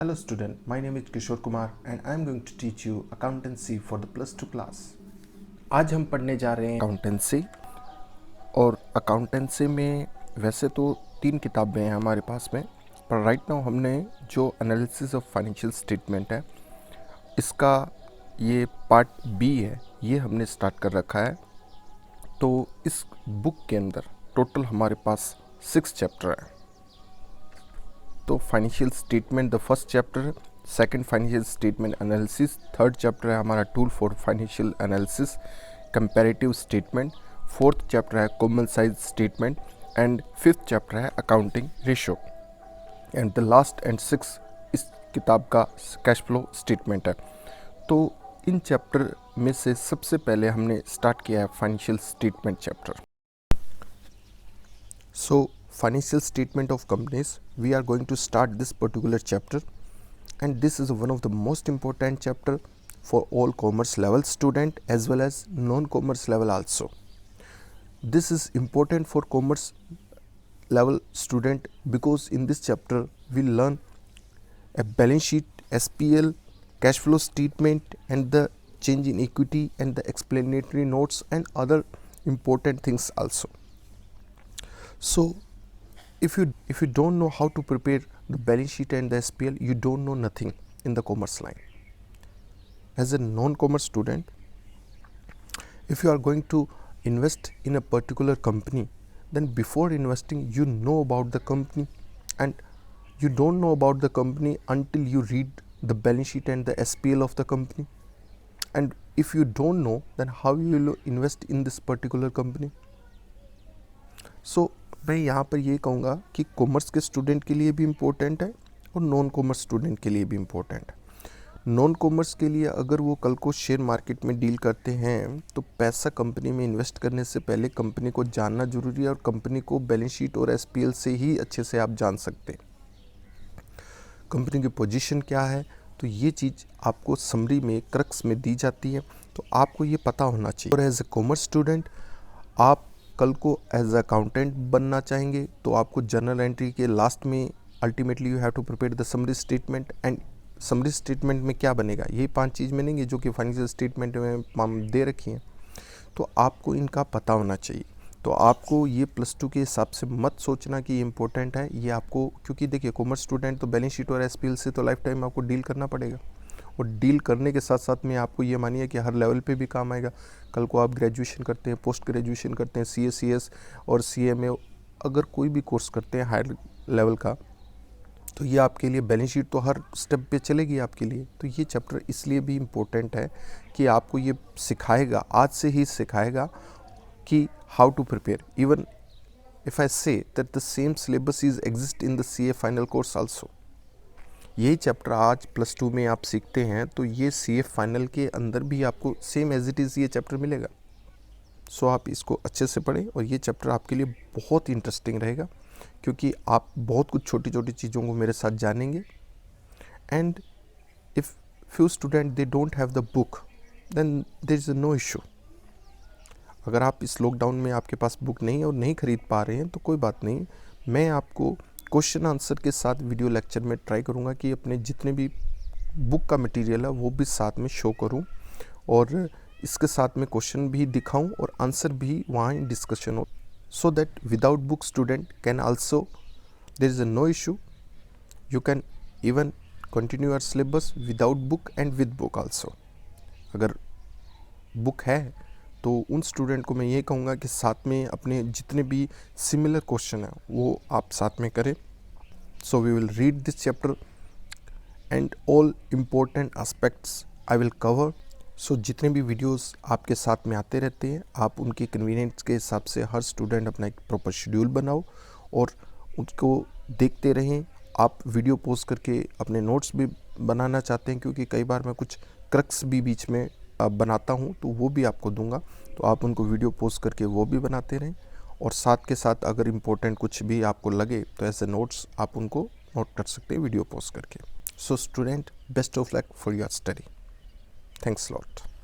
Hello student, my name is Kishore Kumar and I am going to teach you accountancy for the plus 2 class. आज हम पढ़ने जा रहे हैं accountancy. और अकाउंटेंसी में वैसे तो 3 किताबें हैं हमारे पास में, पर राइट नाउ हमने जो एनालिसिस ऑफ फाइनेंशियल स्टेटमेंट है इसका ये पार्ट बी है, ये हमने स्टार्ट कर रखा है। तो इस बुक के अंदर टोटल हमारे पास 6 चैप्टर हैं। तो financial statement the first chapter है, second financial statement analysis, third chapter है हमारा tool for financial analysis, comparative statement, fourth chapter है common size statement and fifth chapter है accounting ratio and the last and six इस किताब का cash flow statement है। तो इन चैप्टर में से सबसे पहले हमने स्टार्ट किया है financial statement chapter. So financial statement of companies, we are going to start this particular chapter, and this is one of the most important chapter for all commerce level student as well as non-commerce level also. This is important for commerce level student because in this chapter we learn a balance sheet, SPL, cash flow statement and the change in equity and the explanatory notes and other important things also. So if you don't know how to prepare the balance sheet and the SPL, you don't know nothing in the commerce line. As a non-commerce student, if you are going to invest in a particular company, then before investing you know about the company, and you don't know about the company until you read the balance sheet and the SPL of the company. And if you don't know, then how you will invest in this particular company? So मैं यहाँ पर ये कहूँगा कि commerce के student के लिए भी इम्पोर्टेंट है और नॉन कॉमर्स स्टूडेंट के लिए भी इम्पोर्टेंट है। नॉन कॉमर्स के लिए अगर वो कल को शेयर मार्केट में डील करते हैं तो पैसा कंपनी में इन्वेस्ट करने से पहले कंपनी को जानना ज़रूरी है, और कंपनी को बैलेंस शीट और एसपीएल से ही अच्छे से आप जान सकते हैं कंपनी की पोजीशन क्या है। तो ये चीज़ आपको समरी में क्रक्स में दी जाती है, तो आपको ये पता होना चाहिए। और एज ए कॉमर्स स्टूडेंट आप कल को एज अकाउंटेंट बनना चाहेंगे तो आपको जर्नल एंट्री के लास्ट में ultimately you have to prepare the summary statement. And summary statement में क्या बनेगा, यही 5 चीज़ बनेंगी जो कि फाइनेंशियल स्टेटमेंट में हम दे रखी हैं। तो आपको इनका पता होना चाहिए। तो आपको ये प्लस 2 के हिसाब से मत सोचना कि ये इंपॉर्टेंट है ये आपको, क्योंकि देखिए कॉमर्स स्टूडेंट तो बैलेंस शीट और एसपीएल से तो लाइफ टाइम आपको डील करना पड़ेगा, और डील करने के साथ साथ में आपको ये मानिए कि हर लेवल पे भी काम आएगा। कल को आप ग्रेजुएशन करते हैं, पोस्ट ग्रेजुएशन करते हैं, CA CS और CMA अगर कोई भी कोर्स करते हैं हायर लेवल का, तो ये आपके लिए बैलेंस शीट तो हर स्टेप पे चलेगी आपके लिए। तो ये चैप्टर इसलिए भी इम्पोर्टेंट है कि आपको ये सिखाएगा, आज से ही सिखाएगा कि how to prepare. Even if I say that the same syllabus is exist in the CA final course also. यही चैप्टर आज प्लस 2 में आप सीखते हैं तो ये CA फाइनल के अंदर भी आपको सेम एज इट इज़ ये चैप्टर मिलेगा। सो आप इसको अच्छे से पढ़ें, और ये चैप्टर आपके लिए बहुत इंटरेस्टिंग रहेगा क्योंकि आप बहुत कुछ छोटी छोटी चीज़ों को मेरे साथ जानेंगे। And if few student they don't have the book then there is no issue. अगर आप इस लॉकडाउन में आपके पास बुक नहीं है और नहीं खरीद पा रहे हैं तो कोई बात नहीं, मैं आपको क्वेश्चन आंसर के साथ वीडियो लेक्चर में ट्राई करूँगा कि अपने जितने भी बुक का मटेरियल है वो भी साथ में शो करूँ, और इसके साथ में क्वेश्चन भी दिखाऊं और आंसर भी वहाँ डिस्कशन हो, so that without book student can also, there is no issue, you can even continue your syllabus without book and with book also. अगर बुक है तो उन स्टूडेंट को मैं ये कहूँगा कि साथ में अपने जितने भी सिमिलर क्वेश्चन हैं वो आप साथ में करें। So we will read this chapter and all important aspects I will cover. So जितने भी वीडियोस आपके साथ में आते रहते हैं आप उनकी कन्वीनियंस के हिसाब से हर स्टूडेंट अपना एक प्रॉपर शेड्यूल बनाओ और उसको देखते रहें। आप वीडियो पोस्ट करके अपने नोट्स भी बनाना चाहते हैं, क्योंकि कई बार मैं कुछ क्रक्स भी बीच में बनाता हूँ तो वो भी आपको दूंगा, तो आप उनको वीडियो पोस्ट करके वो भी बनाते रहें। और साथ के साथ अगर इम्पोर्टेंट कुछ भी आपको लगे तो ऐसे नोट्स आप उनको नोट कर सकते हैं वीडियो पोस्ट करके। So student, best of luck for your study. Thanks lot.